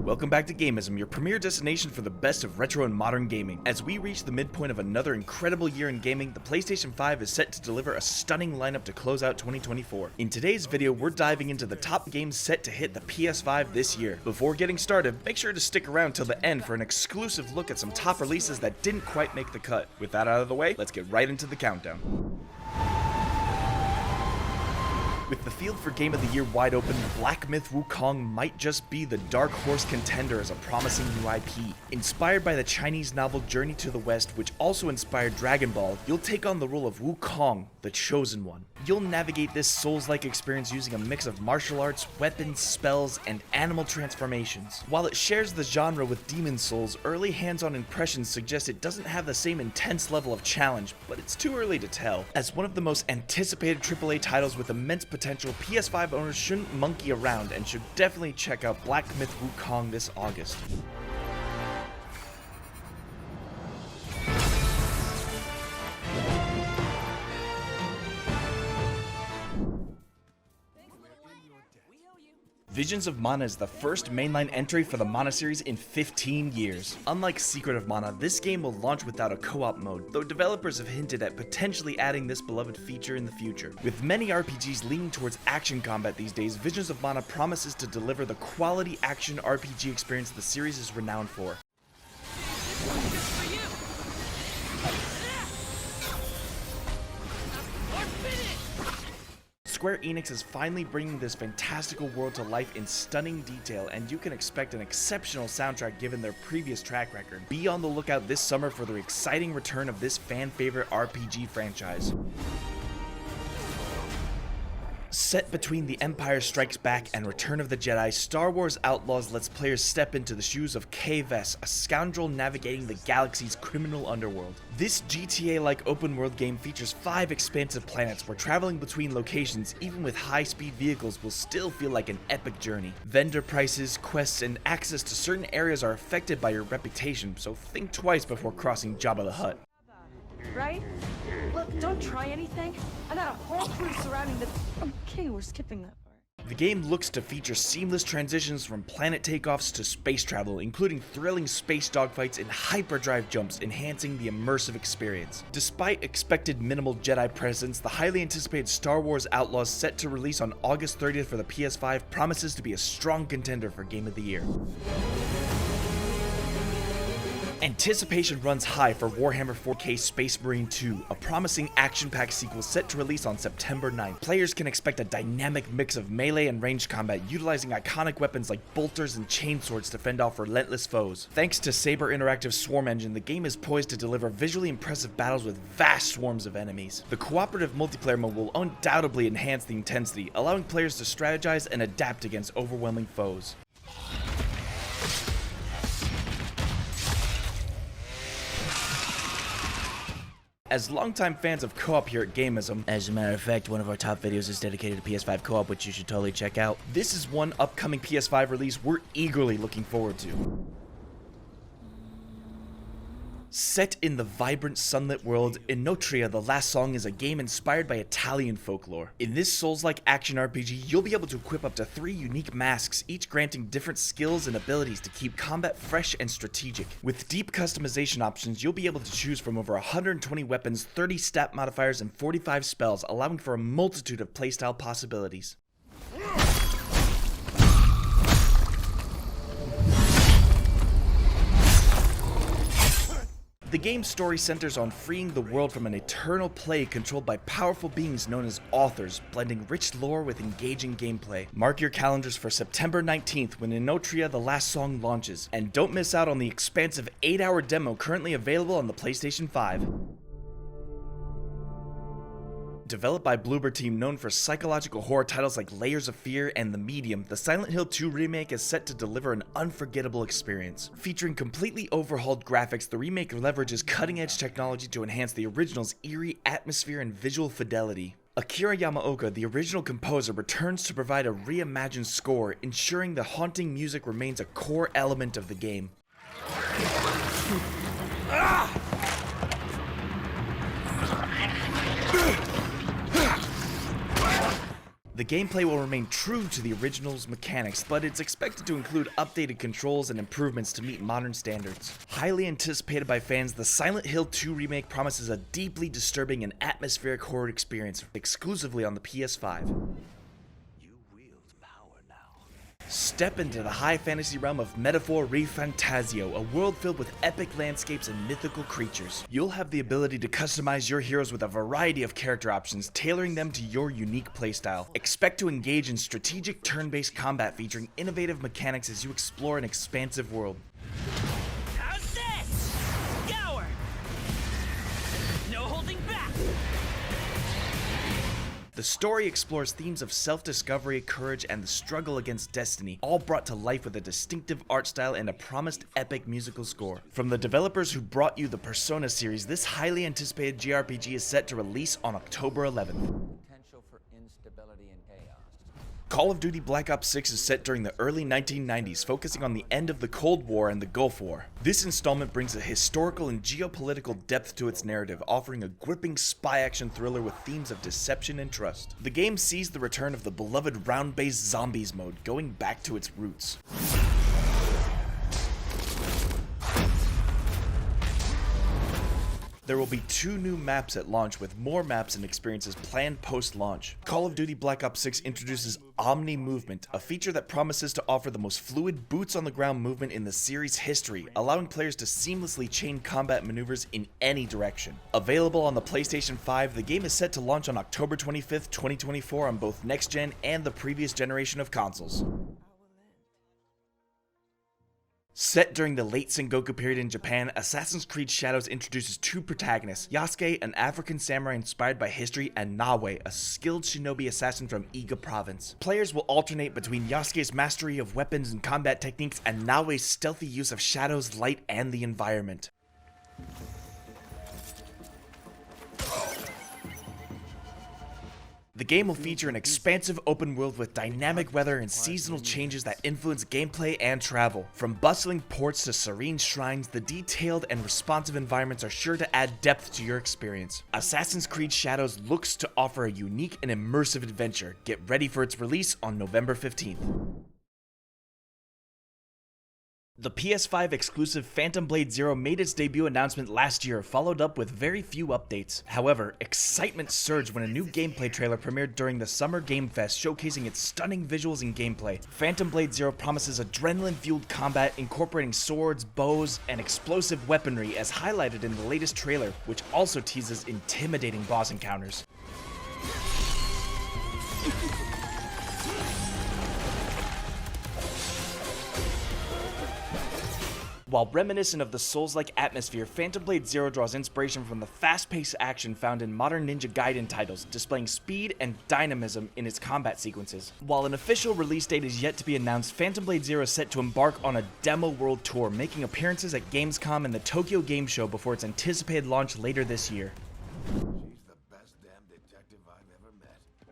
Welcome back to Gamism, your premier destination for the best of retro and modern gaming. As we reach the midpoint of another incredible year in gaming, the PlayStation 5 is set to deliver a stunning lineup to close out 2024. In today's video, we're diving into the top games set to hit the PS5 this year. Before getting started, make sure to stick around till the end for an exclusive look at some top releases that didn't quite make the cut. With that out of the way, let's get right into the countdown. With the field for Game of the Year wide open, Black Myth Wukong might just be the dark horse contender as a promising new IP. Inspired by the Chinese novel Journey to the West, which also inspired Dragon Ball, you'll take on the role of Wukong, the Chosen One. You'll navigate this Souls-like experience using a mix of martial arts, weapons, spells, and animal transformations. While it shares the genre with Demon Souls, early hands-on impressions suggest it doesn't have the same intense level of challenge, but it's too early to tell. As one of the most anticipated AAA titles with immense potential, PS5 owners shouldn't monkey around and should definitely check out Black Myth Wukong this August. Visions of Mana is the first mainline entry for the Mana series in 15 years. Unlike Secret of Mana, this game will launch without a co-op mode, though developers have hinted at potentially adding this beloved feature in the future. With many RPGs leaning towards action combat these days, Visions of Mana promises to deliver the quality action RPG experience the series is renowned for. Square Enix is finally bringing this fantastical world to life in stunning detail, and you can expect an exceptional soundtrack given their previous track record. Be on the lookout this summer for the exciting return of this fan-favorite RPG franchise. Set between The Empire Strikes Back and Return of the Jedi, Star Wars Outlaws lets players step into the shoes of Kay Vess, a scoundrel navigating the galaxy's criminal underworld. This GTA-like open-world game features 5 expansive planets where traveling between locations, even with high-speed vehicles, will still feel like an epic journey. Vendor prices, quests, and access to certain areas are affected by your reputation, so think twice before crossing Jabba the Hutt. Right? Look, don't try anything. I got a whole crew surrounding the... Okay, we're skipping that part. The game looks to feature seamless transitions from planet takeoffs to space travel, including thrilling space dogfights and hyperdrive jumps, enhancing the immersive experience. Despite expected minimal Jedi presence, the highly anticipated Star Wars Outlaws, set to release on August 30th for the PS5, promises to be a strong contender for Game of the Year. Anticipation runs high for Warhammer 4K Space Marine 2, a promising action-packed sequel set to release on September 9th. Players can expect a dynamic mix of melee and ranged combat, utilizing iconic weapons like bolters and chainswords to fend off relentless foes. Thanks to Saber Interactive's Swarm engine, the game is poised to deliver visually impressive battles with vast swarms of enemies. The cooperative multiplayer mode will undoubtedly enhance the intensity, allowing players to strategize and adapt against overwhelming foes. As longtime fans of co-op here at Gamism, as a matter of fact, one of our top videos is dedicated to PS5 co-op, which you should totally check out. This is one upcoming PS5 release we're eagerly looking forward to. Set in the vibrant sunlit world, Inotria: The Last Song is a game inspired by Italian folklore. In this Souls-like action RPG, you'll be able to equip up to 3 unique masks, each granting different skills and abilities to keep combat fresh and strategic. With deep customization options, you'll be able to choose from over 120 weapons, 30 stat modifiers, and 45 spells, allowing for a multitude of playstyle possibilities. The game's story centers on freeing the world from an eternal plague controlled by powerful beings known as authors, blending rich lore with engaging gameplay. Mark your calendars for September 19th when Inotria: The Last Song launches, and don't miss out on the expansive 8-hour demo currently available on the PlayStation 5. Developed by Bloober Team, known for psychological horror titles like Layers of Fear and The Medium, the Silent Hill 2 remake is set to deliver an unforgettable experience. Featuring completely overhauled graphics, the remake leverages cutting-edge technology to enhance the original's eerie atmosphere and visual fidelity. Akira Yamaoka, the original composer, returns to provide a reimagined score, ensuring the haunting music remains a core element of the game. The gameplay will remain true to the original's mechanics, but it's expected to include updated controls and improvements to meet modern standards. Highly anticipated by fans, the Silent Hill 2 remake promises a deeply disturbing and atmospheric horror experience exclusively on the PS5. Step into the high fantasy realm of Metaphor Re Fantasio, a world filled with epic landscapes and mythical creatures. You'll have the ability to customize your heroes with a variety of character options, tailoring them to your unique playstyle. Expect to engage in strategic turn-based combat featuring innovative mechanics as you explore an expansive world. How's this? Scour! No holding back! The story explores themes of self-discovery, courage, and the struggle against destiny, all brought to life with a distinctive art style and a promised epic musical score. From the developers who brought you the Persona series, this highly anticipated JRPG is set to release on October 11th. Potential for instability and chaos. Call of Duty Black Ops 6 is set during the early 1990s, focusing on the end of the Cold War and the Gulf War. This installment brings a historical and geopolitical depth to its narrative, offering a gripping spy action thriller with themes of deception and trust. The game sees the return of the beloved round-based zombies mode, going back to its roots. There will be 2 new maps at launch, with more maps and experiences planned post-launch. Call of Duty Black Ops 6 introduces Omni Movement, a feature that promises to offer the most fluid boots-on-the-ground movement in the series' history, allowing players to seamlessly chain combat maneuvers in any direction. Available on the PlayStation 5, the game is set to launch on October 25th, 2024 on both next-gen and the previous generation of consoles. Set during the late Sengoku period in Japan, Assassin's Creed Shadows introduces 2 protagonists, Yasuke, an African samurai inspired by history, and Nawe, a skilled shinobi assassin from Iga province. Players will alternate between Yasuke's mastery of weapons and combat techniques and Nawe's stealthy use of shadows, light, and the environment. The game will feature an expansive open world with dynamic weather and seasonal changes that influence gameplay and travel. From bustling ports to serene shrines, the detailed and responsive environments are sure to add depth to your experience. Assassin's Creed Shadows looks to offer a unique and immersive adventure. Get ready for its release on November 15th. The PS5 exclusive Phantom Blade Zero made its debut announcement last year, followed up with very few updates. However, excitement surged when a new gameplay trailer premiered during the Summer Game Fest, showcasing its stunning visuals and gameplay. Phantom Blade Zero promises adrenaline-fueled combat, incorporating swords, bows, and explosive weaponry as highlighted in the latest trailer, which also teases intimidating boss encounters. While reminiscent of the Souls-like atmosphere, Phantom Blade Zero draws inspiration from the fast-paced action found in modern Ninja Gaiden titles, displaying speed and dynamism in its combat sequences. While an official release date is yet to be announced, Phantom Blade Zero is set to embark on a demo world tour, making appearances at Gamescom and the Tokyo Game Show before its anticipated launch later this year.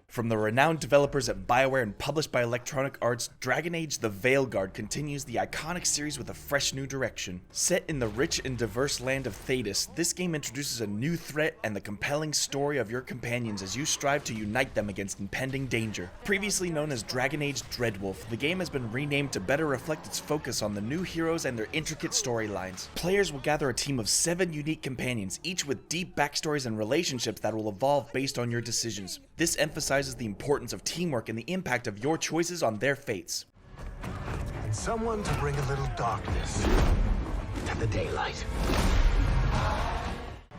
From the renowned developers at BioWare and published by Electronic Arts, Dragon Age: The Veilguard continues the iconic series with a fresh new direction. Set in the rich and diverse land of Thedas, this game introduces a new threat and the compelling story of your companions as you strive to unite them against impending danger. Previously known as Dragon Age Dreadwolf, the game has been renamed to better reflect its focus on the new heroes and their intricate storylines. Players will gather a team of 7 unique companions, each with deep backstories and relationships that will evolve based on your decisions. This emphasizes the importance of teamwork and the impact of your choices on their fates. And someone to bring a little darkness to the daylight.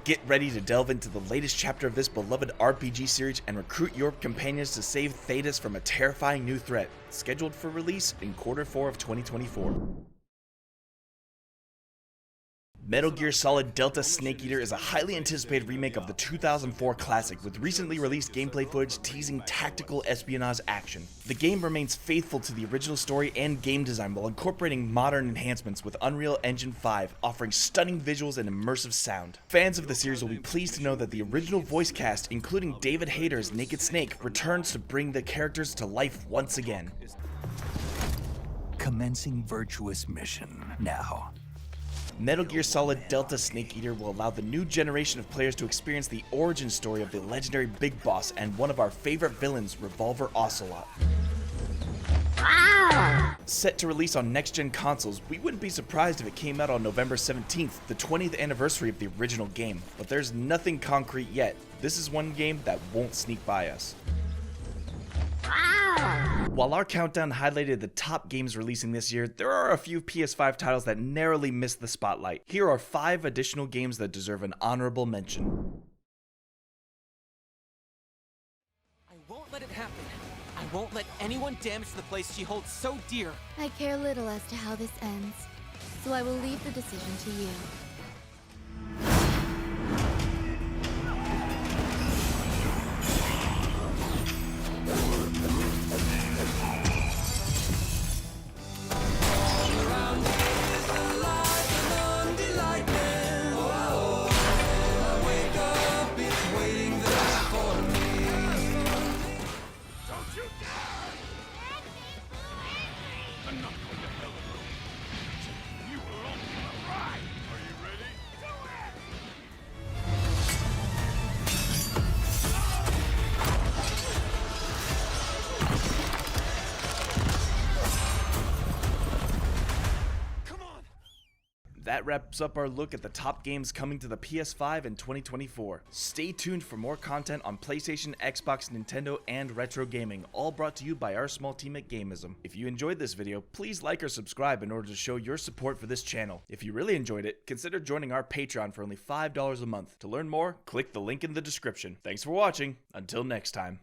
Get ready to delve into the latest chapter of this beloved RPG series and recruit your companions to save Thedas from a terrifying new threat, scheduled for release in Q4 of 2024. Metal Gear Solid Delta Snake Eater is a highly anticipated remake of the 2004 classic, with recently released gameplay footage teasing tactical espionage action. The game remains faithful to the original story and game design while incorporating modern enhancements with Unreal Engine 5, offering stunning visuals and immersive sound. Fans of the series will be pleased to know that the original voice cast, including David Hayter's Naked Snake, returns to bring the characters to life once again. Commencing virtuous mission now. Metal Gear Solid Delta Snake Eater will allow the new generation of players to experience the origin story of the legendary Big Boss and one of our favorite villains, Revolver Ocelot. Set to release on next-gen consoles, we wouldn't be surprised if it came out on November 17th, the 20th anniversary of the original game, but there's nothing concrete yet. This is one game that won't sneak by us. While our countdown highlighted the top games releasing this year, there are a few PS5 titles that narrowly missed the spotlight. Here are 5 additional games that deserve an honorable mention. I won't let it happen. I won't let anyone damage the place she holds so dear. I care little as to how this ends, so I will leave the decision to you. That wraps up our look at the top games coming to the PS5 in 2024. Stay tuned for more content on PlayStation, Xbox, Nintendo, and retro gaming, all brought to you by our small team at Gamism. If you enjoyed this video, please like or subscribe in order to show your support for this channel. If you really enjoyed it, consider joining our Patreon for only $5 a month. To learn more, click the link in the description. Thanks for watching. Until next time.